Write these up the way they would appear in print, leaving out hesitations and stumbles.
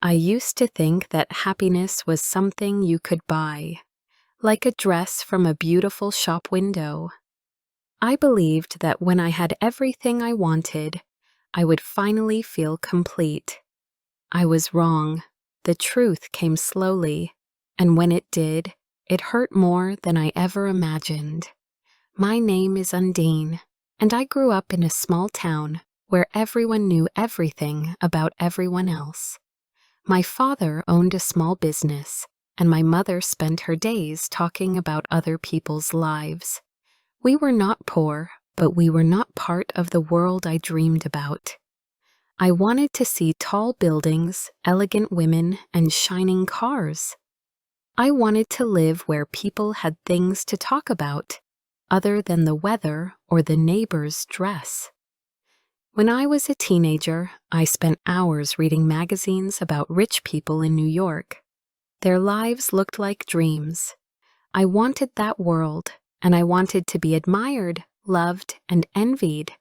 I used to think that happiness was something you could buy, like a dress from a beautiful shop window. I believed that when I had everything I wanted, I would finally feel complete. I was wrong. The truth came slowly, and when it did, it hurt more than I ever imagined. My name is Undine, and I grew up in a small town where everyone knew everything about everyone else. My father owned a small business, and my mother spent her days talking about other people's lives. We were not poor, but we were not part of the world I dreamed about. I wanted to see tall buildings, elegant women, and shining cars. I wanted to live where people had things to talk about, other than the weather or the neighbor's dress. When I was a teenager, I spent hours reading magazines about rich people in New York. Their lives looked like dreams. I wanted that world, and I wanted to be admired, loved, and envied.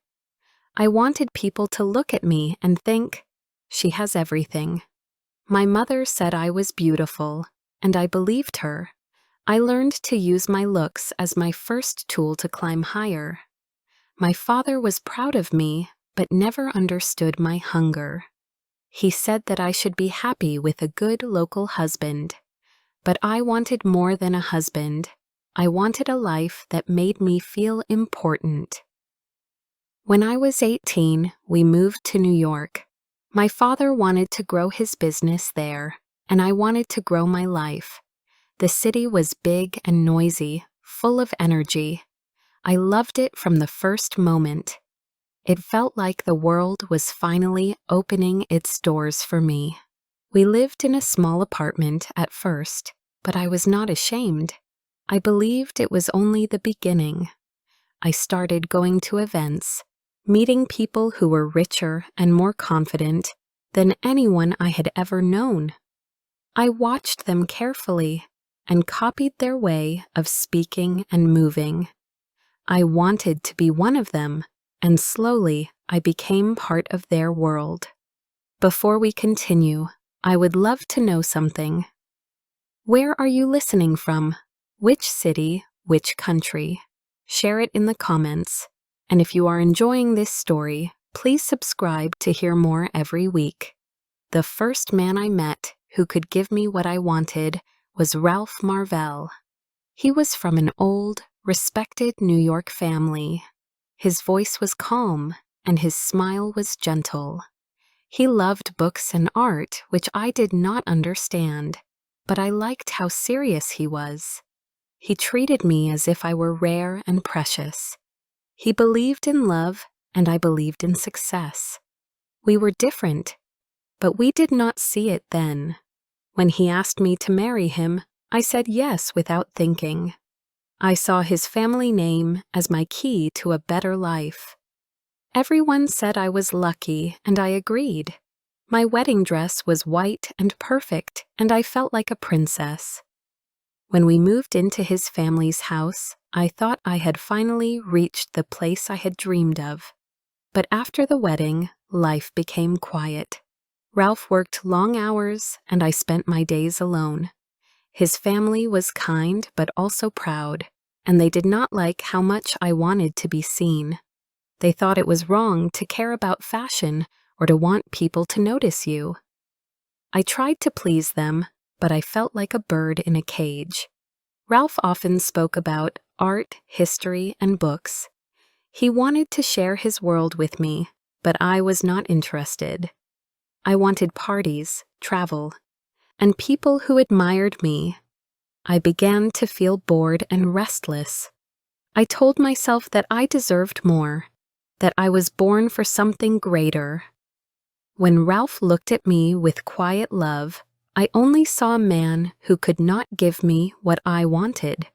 I wanted people to look at me and think, she has everything. My mother said I was beautiful, and I believed her. I learned to use my looks as my first tool to climb higher. My father was proud of me, but never understood my hunger. He said that I should be happy with a good local husband. But I wanted more than a husband. I wanted a life that made me feel important. When I was 18, we moved to New York. My father wanted to grow his business there, and I wanted to grow my life. The city was big and noisy, full of energy. I loved it from the first moment. It felt like the world was finally opening its doors for me. We lived in a small apartment at first, but I was not ashamed. I believed it was only the beginning. I started going to events, meeting people who were richer and more confident than anyone I had ever known. I watched them carefully and copied their way of speaking and moving. I wanted to be one of them, and slowly I became part of their world. Before we continue, I would love to know something. Where are you listening from? Which city? Which country? Share it in the comments. And if you are enjoying this story, please subscribe to hear more every week. The first man I met who could give me what I wanted was Ralph Marvell. He was from an old, respected New York family. His voice was calm, and his smile was gentle. He loved books and art, which I did not understand, but I liked how serious he was. He treated me as if I were rare and precious. He believed in love, and I believed in success. We were different, but we did not see it then. When he asked me to marry him, I said yes without thinking. I saw his family name as my key to a better life. Everyone said I was lucky, and I agreed. My wedding dress was white and perfect, and I felt like a princess. When we moved into his family's house, I thought I had finally reached the place I had dreamed of. But after the wedding, life became quiet. Ralph worked long hours, and I spent my days alone. His family was kind but also proud, and they did not like how much I wanted to be seen. They thought it was wrong to care about fashion or to want people to notice you. I tried to please them, but I felt like a bird in a cage. Ralph often spoke about art, history, and books. He wanted to share his world with me, but I was not interested. I wanted parties, travel, and people who admired me. I began to feel bored and restless. I told myself that I deserved more, that I was born for something greater. When Ralph looked at me with quiet love, I only saw a man who could not give me what I wanted.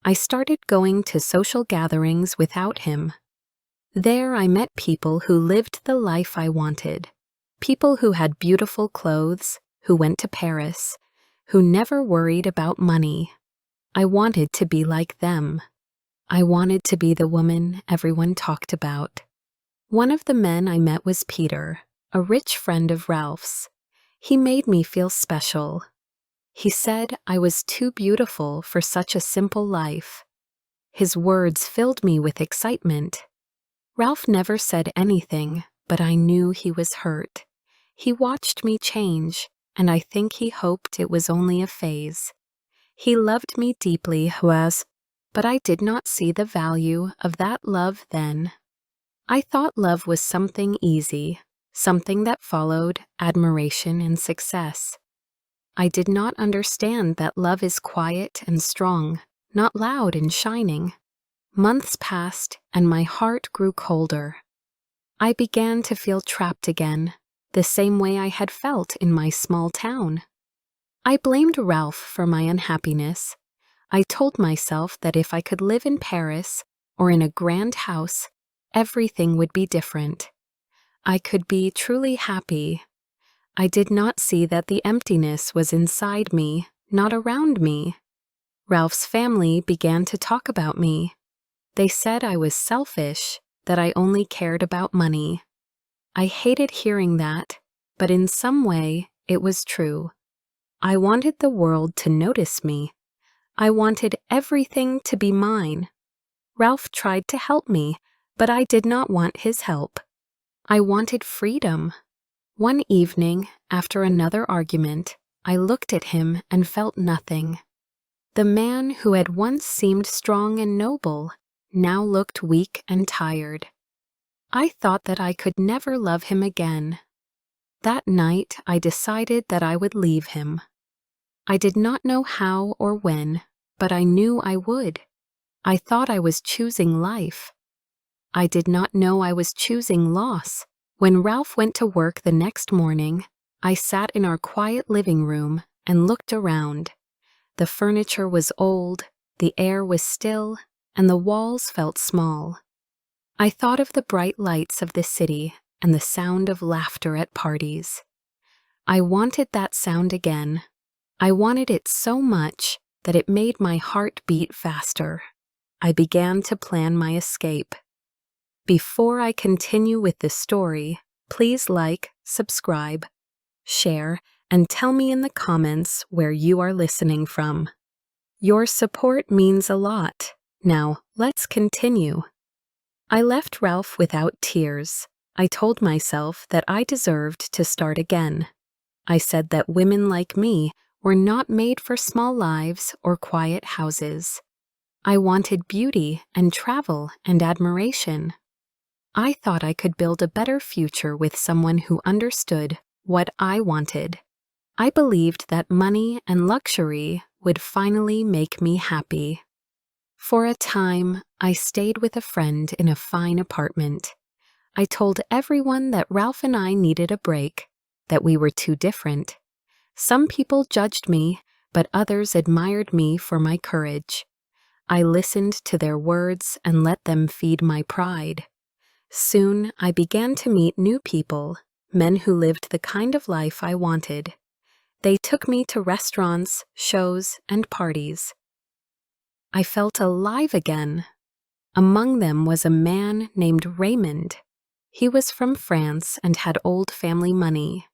I started going to social gatherings without him. There I met people who lived the life I wanted, people who had beautiful clothes, who went to Paris, who never worried about money. I wanted to be like them. I wanted to be the woman everyone talked about. One of the men I met was Peter, a rich friend of Ralph's. He made me feel special. He said I was too beautiful for such a simple life. His words filled me with excitement. Ralph never said anything, but I knew he was hurt. He watched me change, and I think he hoped it was only a phase. He loved me deeply, but I did not see the value of that love then. I thought love was something easy, something that followed admiration and success. I did not understand that love is quiet and strong, not loud and shining. Months passed, and my heart grew colder. I began to feel trapped again, the same way I had felt in my small town. I blamed Ralph for my unhappiness. I told myself that if I could live in Paris or in a grand house, everything would be different. I could be truly happy. I did not see that the emptiness was inside me, not around me. Ralph's family began to talk about me. They said I was selfish, that I only cared about money. I hated hearing that, but in some way it was true. I wanted the world to notice me. I wanted everything to be mine. Ralph tried to help me, but I did not want his help. I wanted freedom. One evening, after another argument, I looked at him and felt nothing. The man who had once seemed strong and noble now looked weak and tired. I thought that I could never love him again. That night, I decided that I would leave him. I did not know how or when, but I knew I would. I thought I was choosing life. I did not know I was choosing loss. When Ralph went to work the next morning, I sat in our quiet living room and looked around. The furniture was old, the air was still, and the walls felt small. I thought of the bright lights of the city and the sound of laughter at parties. I wanted that sound again. I wanted it so much that it made my heart beat faster. I began to plan my escape. Before I continue with the story, please like, subscribe, share, and tell me in the comments where you are listening from. Your support means a lot. Now, let's continue. I left Ralph without tears. I told myself that I deserved to start again. I said that women like me were not made for small lives or quiet houses. I wanted beauty and travel and admiration. I thought I could build a better future with someone who understood what I wanted. I believed that money and luxury would finally make me happy. For a time, I stayed with a friend in a fine apartment. I told everyone that Ralph and I needed a break, that we were too different. Some people judged me, but others admired me for my courage. I listened to their words and let them feed my pride. Soon, I began to meet new people, men who lived the kind of life I wanted. They took me to restaurants, shows, and parties. I felt alive again. Among them was a man named Raymond. He was from France and had old family money.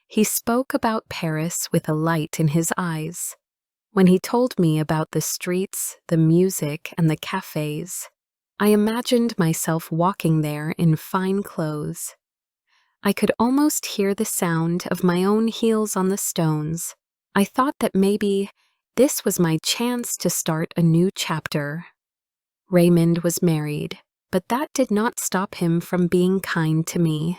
He spoke about Paris with a light in his eyes. When he told me about the streets, the music, and the cafes, I imagined myself walking there in fine clothes. I could almost hear the sound of my own heels on the stones. I thought that maybe this was my chance to start a new chapter. Raymond was married, but that did not stop him from being kind to me.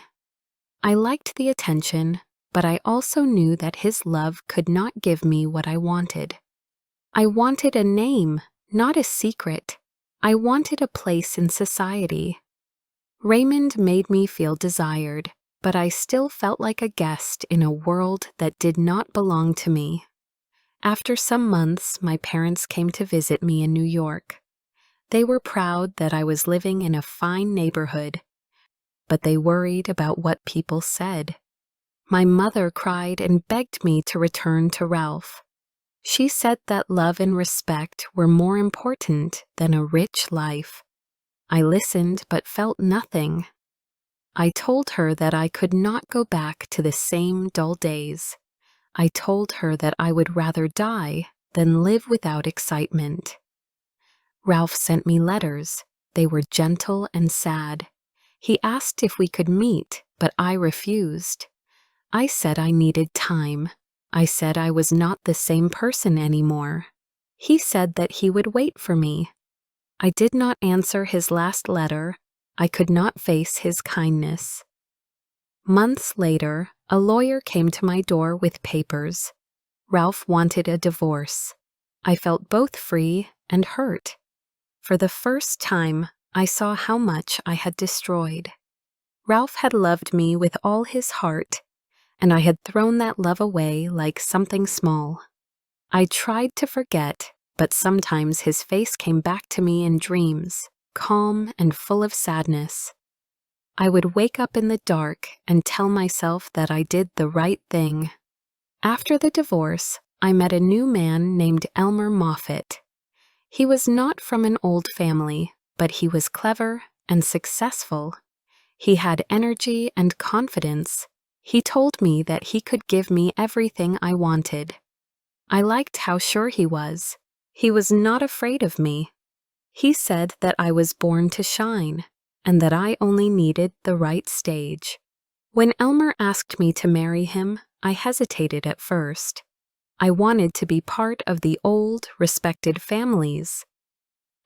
I liked the attention, but I also knew that his love could not give me what I wanted. I wanted a name, not a secret. I wanted a place in society. Raymond made me feel desired, but I still felt like a guest in a world that did not belong to me. After some months, my parents came to visit me in New York. They were proud that I was living in a fine neighborhood, but they worried about what people said. My mother cried and begged me to return to Ralph. She said that love and respect were more important than a rich life. I listened but felt nothing. I told her that I could not go back to the same dull days. I told her that I would rather die than live without excitement. Ralph sent me letters. They were gentle and sad. He asked if we could meet, but I refused. I said I needed time. I said I was not the same person anymore. He said that he would wait for me. I did not answer his last letter. I could not face his kindness. Months later, a lawyer came to my door with papers. Ralph wanted a divorce. I felt both free and hurt. For the first time, I saw how much I had destroyed. Ralph had loved me with all his heart, and I had thrown that love away like something small. I tried to forget, but sometimes his face came back to me in dreams, calm and full of sadness. I would wake up in the dark and tell myself that I did the right thing. After the divorce, I met a new man named Elmer Moffett. He was not from an old family, but he was clever and successful. He had energy and confidence. He told me that he could give me everything I wanted. I liked how sure he was. He was not afraid of me. He said that I was born to shine, and that I only needed the right stage. When Elmer asked me to marry him, I hesitated at first. I wanted to be part of the old, respected families.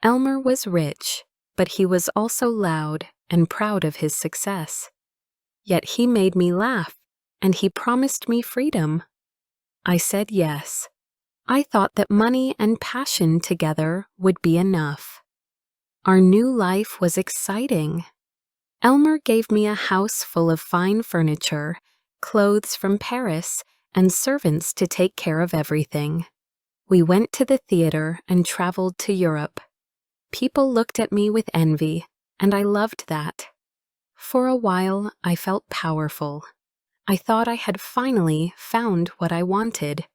Elmer was rich, but he was also loud and proud of his success. Yet he made me laugh, and he promised me freedom. I said yes. I thought that money and passion together would be enough. Our new life was exciting. Elmer gave me a house full of fine furniture, clothes from Paris, and servants to take care of everything. We went to the theater and traveled to Europe. People looked at me with envy, and I loved that. For a while, I felt powerful. I thought I had finally found what I wanted.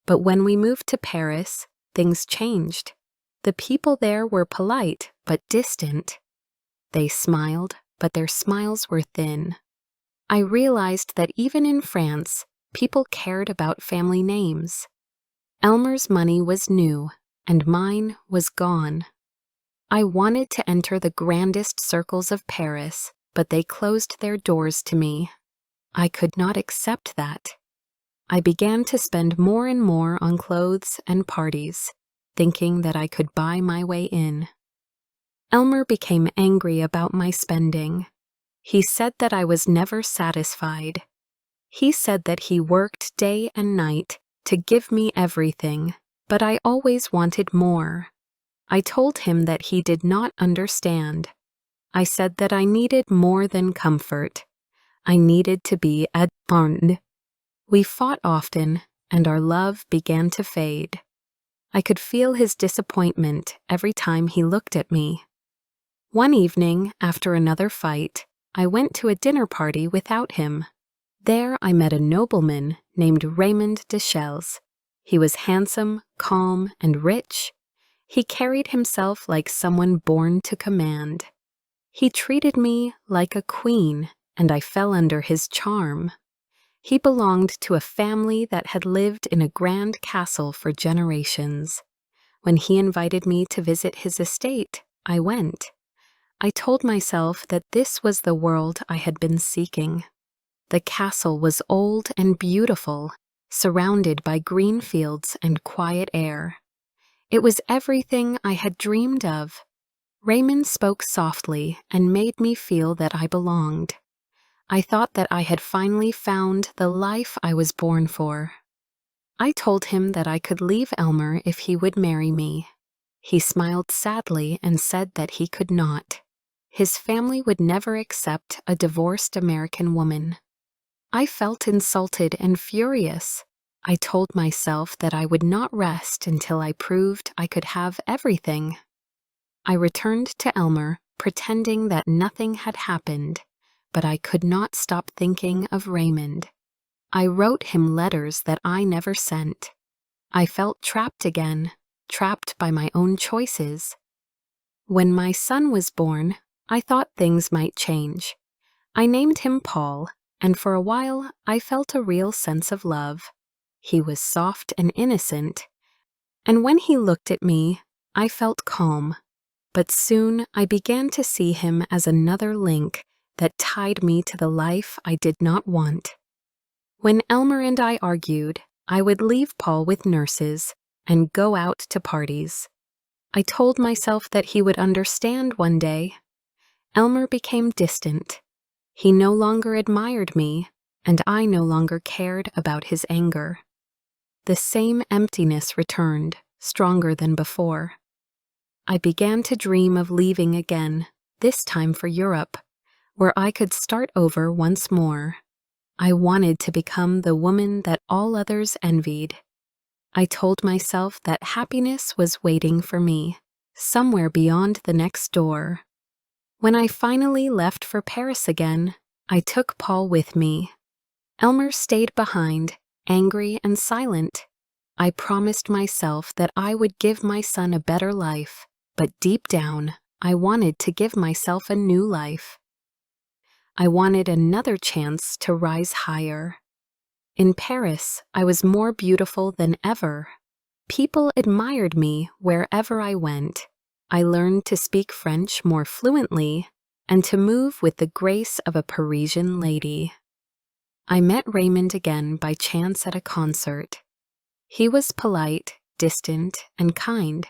But when we moved to Paris, things changed. The people there were polite but distant. They smiled, but their smiles were thin. I realized that even in France, people cared about family names. Elmer's money was new, and mine was gone. I wanted to enter the grandest circles of Paris, but they closed their doors to me. I could not accept that. I began to spend more and more on clothes and parties, thinking that I could buy my way in. Elmer became angry about my spending. He said that I was never satisfied. He said that he worked day and night to give me everything, but I always wanted more. I told him that he did not understand. I said that I needed more than comfort. I needed to be adorned. We fought often, and our love began to fade. I could feel his disappointment every time he looked at me. One evening, after another fight, I went to a dinner party without him. There I met a nobleman named Raymond de Chelles. He was handsome, calm, and rich. He carried himself like someone born to command. He treated me like a queen, and I fell under his charm. He belonged to a family that had lived in a grand castle for generations. When he invited me to visit his estate, I went. I told myself that this was the world I had been seeking. The castle was old and beautiful, surrounded by green fields and quiet air. It was everything I had dreamed of. Raymond spoke softly and made me feel that I belonged. I thought that I had finally found the life I was born for. I told him that I could leave Elmer if he would marry me. He smiled sadly and said that he could not. His family would never accept a divorced American woman. I felt insulted and furious. I told myself that I would not rest until I proved I could have everything. I returned to Elmer, pretending that nothing had happened, but I could not stop thinking of Raymond. I wrote him letters that I never sent. I felt trapped again, trapped by my own choices. When my son was born, I thought things might change. I named him Paul, and for a while I felt a real sense of love. He was soft and innocent, and when he looked at me, I felt calm. But soon I began to see him as another link that tied me to the life I did not want. When Elmer and I argued, I would leave Paul with nurses and go out to parties. I told myself that he would understand one day. Elmer became distant. He no longer admired me, and I no longer cared about his anger. The same emptiness returned, stronger than before. I began to dream of leaving again, this time for Europe, where I could start over once more. I wanted to become the woman that all others envied. I told myself that happiness was waiting for me, somewhere beyond the next door. When I finally left for Paris again, I took Paul with me. Elmer stayed behind, angry and silent. I promised myself that I would give my son a better life, but deep down, I wanted to give myself a new life. I wanted another chance to rise higher. In Paris, I was more beautiful than ever. People admired me wherever I went. I learned to speak French more fluently and to move with the grace of a Parisian lady. I met Raymond again by chance at a concert. He was polite, distant, and kind.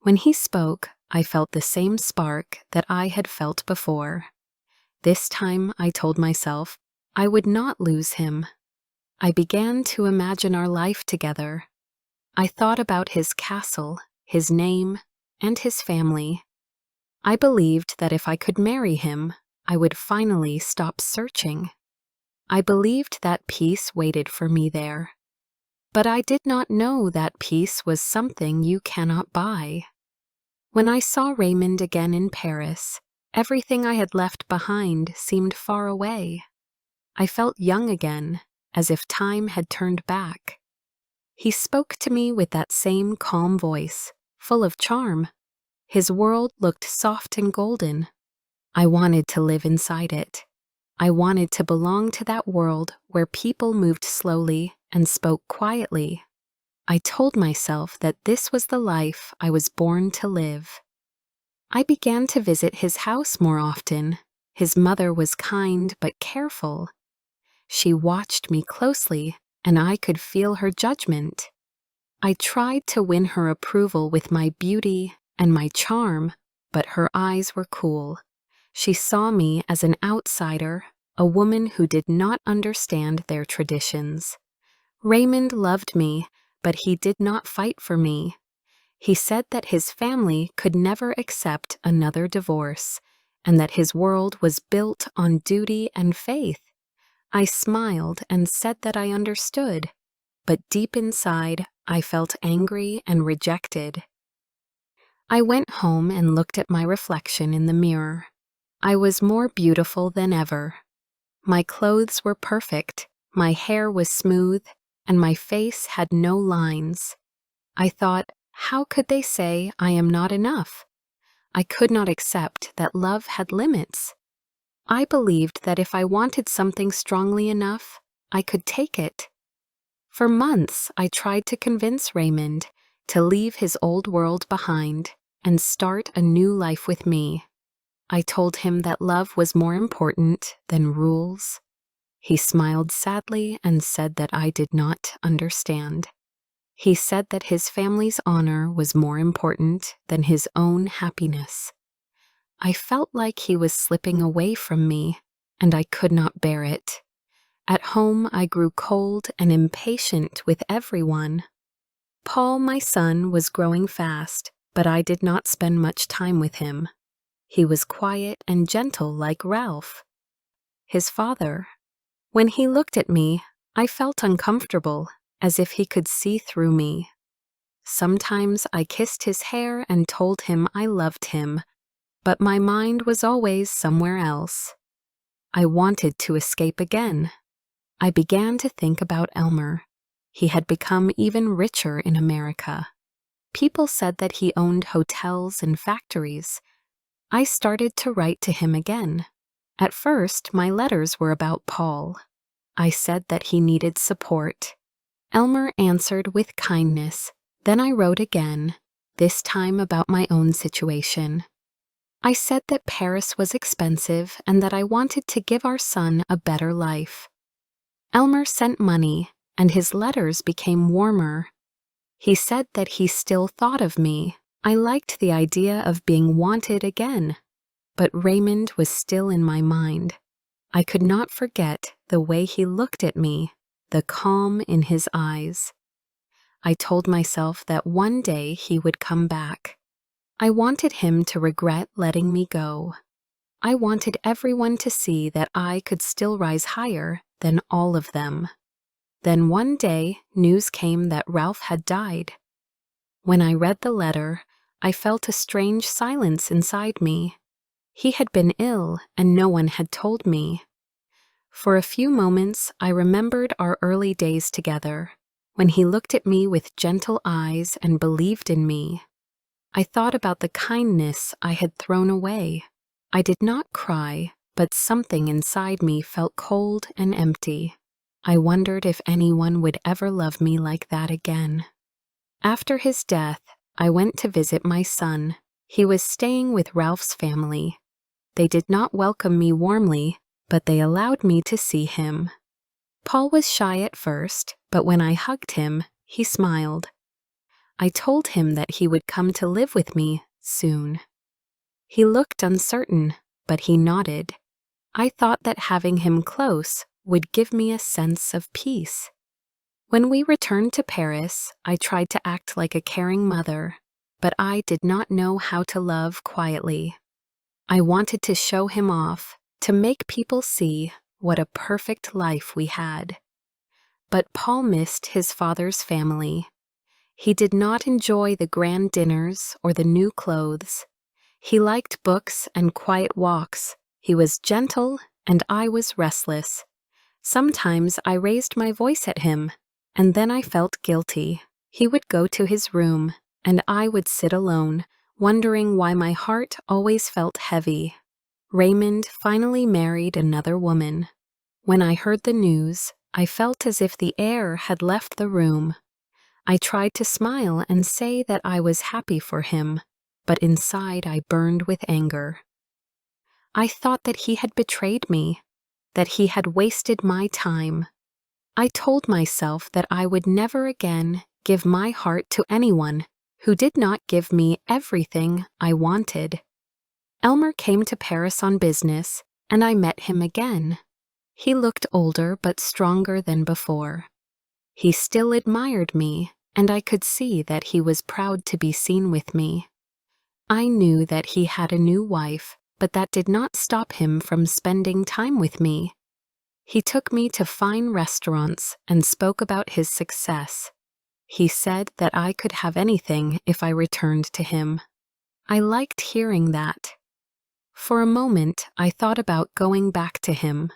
When he spoke, I felt the same spark that I had felt before. This time, I told myself, I would not lose him. I began to imagine our life together. I thought about his castle, his name, and his family. I believed that if I could marry him, I would finally stop searching. I believed that peace waited for me there. But I did not know that peace was something you cannot buy. When I saw Raymond again in Paris, everything I had left behind seemed far away. I felt young again, as if time had turned back. He spoke to me with that same calm voice, full of charm. His world looked soft and golden. I wanted to live inside it. I wanted to belong to that world where people moved slowly and spoke quietly. I told myself that this was the life I was born to live. I began to visit his house more often. His mother was kind but careful. She watched me closely, and I could feel her judgment. I tried to win her approval with my beauty and my charm, but her eyes were cool. She saw me as an outsider, a woman who did not understand their traditions. Raymond loved me, but he did not fight for me. He said that his family could never accept another divorce, and that his world was built on duty and faith. I smiled and said that I understood, but deep inside, I felt angry and rejected. I went home and looked at my reflection in the mirror. I was more beautiful than ever. My clothes were perfect, my hair was smooth, and my face had no lines. I thought, how could they say I am not enough? I could not accept that love had limits. I believed that if I wanted something strongly enough, I could take it. For months, I tried to convince Raymond to leave his old world behind and start a new life with me. I told him that love was more important than rules. He smiled sadly and said that I did not understand. He said that his family's honor was more important than his own happiness. I felt like he was slipping away from me, and I could not bear it. At home, I grew cold and impatient with everyone. Paul, my son, was growing fast, but I did not spend much time with him. He was quiet and gentle like Ralph, his father. When he looked at me, I felt uncomfortable, as if he could see through me. Sometimes I kissed his hair and told him I loved him, but my mind was always somewhere else. I wanted to escape again. I began to think about Elmer. He had become even richer in America. People said that he owned hotels and factories. I started to write to him again. At first, my letters were about Paul. I said that he needed support. Elmer answered with kindness. Then I wrote again, this time about my own situation. I said that Paris was expensive and that I wanted to give our son a better life. Elmer sent money, and his letters became warmer. He said that he still thought of me. I liked the idea of being wanted again, but Raymond was still in my mind. I could not forget the way he looked at me, the calm in his eyes. I told myself that one day he would come back. I wanted him to regret letting me go. I wanted everyone to see that I could still rise higher than all of them. Then one day, news came that Ralph had died. When I read the letter, I felt a strange silence inside me. He had been ill, and no one had told me. For a few moments, I remembered our early days together, when he looked at me with gentle eyes and believed in me. I thought about the kindness I had thrown away. I did not cry, but something inside me felt cold and empty. I wondered if anyone would ever love me like that again. After his death, I went to visit my son. He was staying with Ralph's family. They did not welcome me warmly, but they allowed me to see him. Paul was shy at first, but when I hugged him, he smiled. I told him that he would come to live with me soon. He looked uncertain, but he nodded. I thought that having him close would give me a sense of peace. When we returned to Paris, I tried to act like a caring mother, but I did not know how to love quietly. I wanted to show him off, to make people see what a perfect life we had. But Paul missed his father's family. He did not enjoy the grand dinners or the new clothes. He liked books and quiet walks. He was gentle, and I was restless. Sometimes I raised my voice at him, and then I felt guilty. He would go to his room, and I would sit alone, wondering why my heart always felt heavy. Raymond finally married another woman. When I heard the news, I felt as if the air had left the room. I tried to smile and say that I was happy for him, but inside I burned with anger. I thought that he had betrayed me, that he had wasted my time. I told myself that I would never again give my heart to anyone who did not give me everything I wanted. Elmer came to Paris on business, and I met him again. He looked older but stronger than before. He still admired me, and I could see that he was proud to be seen with me. I knew that he had a new wife, but that did not stop him from spending time with me. He took me to fine restaurants and spoke about his success. He said that I could have anything if I returned to him. I liked hearing that. For a moment, I thought about going back to him.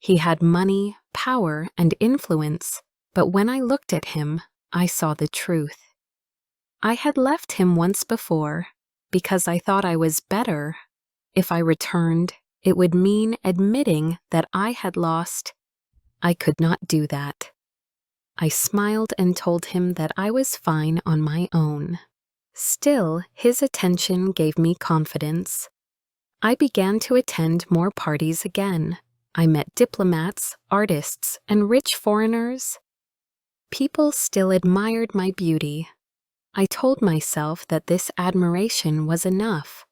He had money, power, and influence, but when I looked at him, I saw the truth. I had left him once before because I thought I was better. If I returned, it would mean admitting that I had lost. I could not do that. I smiled and told him that I was fine on my own. Still, his attention gave me confidence. I began to attend more parties again. I met diplomats, artists, and rich foreigners. People still admired my beauty. I told myself that this admiration was enough.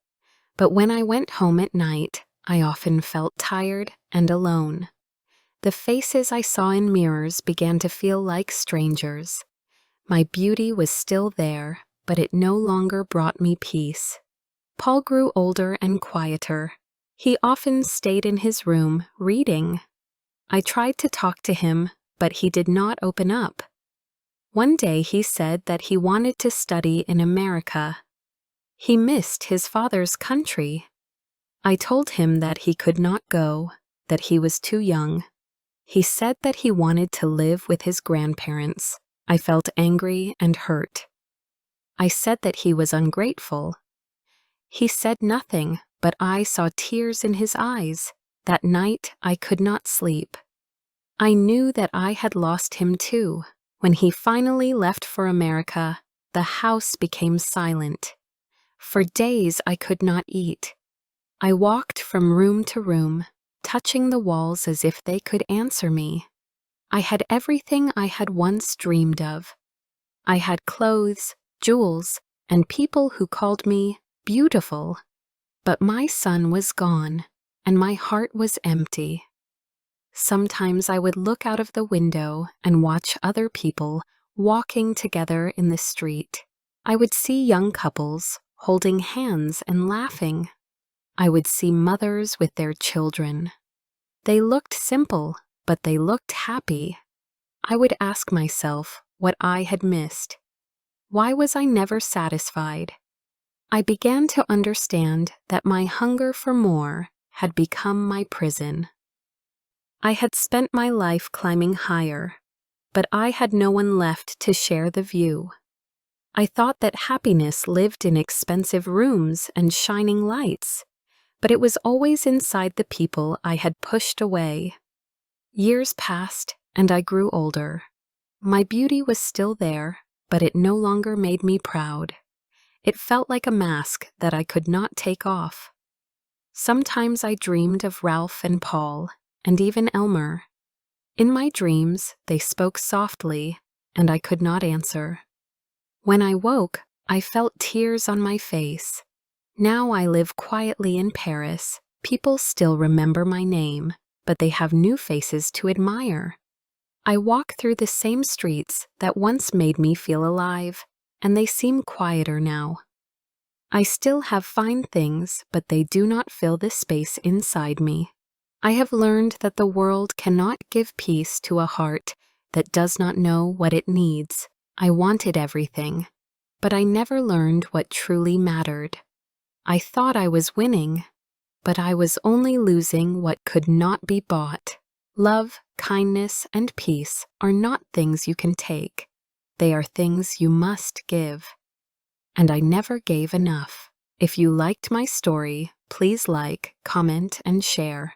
But when I went home at night, I often felt tired and alone. The faces I saw in mirrors began to feel like strangers. My beauty was still there, but it no longer brought me peace. Paul grew older and quieter. He often stayed in his room, reading. I tried to talk to him, but he did not open up. One day he said that he wanted to study in America. He missed his father's country. I told him that he could not go, that he was too young. He said that he wanted to live with his grandparents. I felt angry and hurt. I said that he was ungrateful. He said nothing, but I saw tears in his eyes. That night, I could not sleep. I knew that I had lost him too. When he finally left for America, the house became silent. For days, I could not eat. I walked from room to room, touching the walls as if they could answer me. I had everything I had once dreamed of. I had clothes, jewels, and people who called me beautiful. But my son was gone, and my heart was empty. Sometimes I would look out of the window and watch other people walking together in the street. I would see young couples holding hands and laughing. I would see mothers with their children. They looked simple, but they looked happy. I would ask myself what I had missed. Why was I never satisfied? I began to understand that my hunger for more had become my prison. I had spent my life climbing higher, but I had no one left to share the view. I thought that happiness lived in expensive rooms and shining lights, but it was always inside the people I had pushed away. Years passed, and I grew older. My beauty was still there, but it no longer made me proud. It felt like a mask that I could not take off. Sometimes I dreamed of Ralph and Paul, and even Elmer. In my dreams, they spoke softly, and I could not answer. When I woke, I felt tears on my face. Now I live quietly in Paris. People still remember my name, but they have new faces to admire. I walk through the same streets that once made me feel alive, and they seem quieter now. I still have fine things, but they do not fill the space inside me. I have learned that the world cannot give peace to a heart that does not know what it needs. I wanted everything, but I never learned what truly mattered. I thought I was winning, but I was only losing what could not be bought. Love, kindness, and peace are not things you can take. They are things you must give. And I never gave enough. If you liked my story, please like, comment, and share.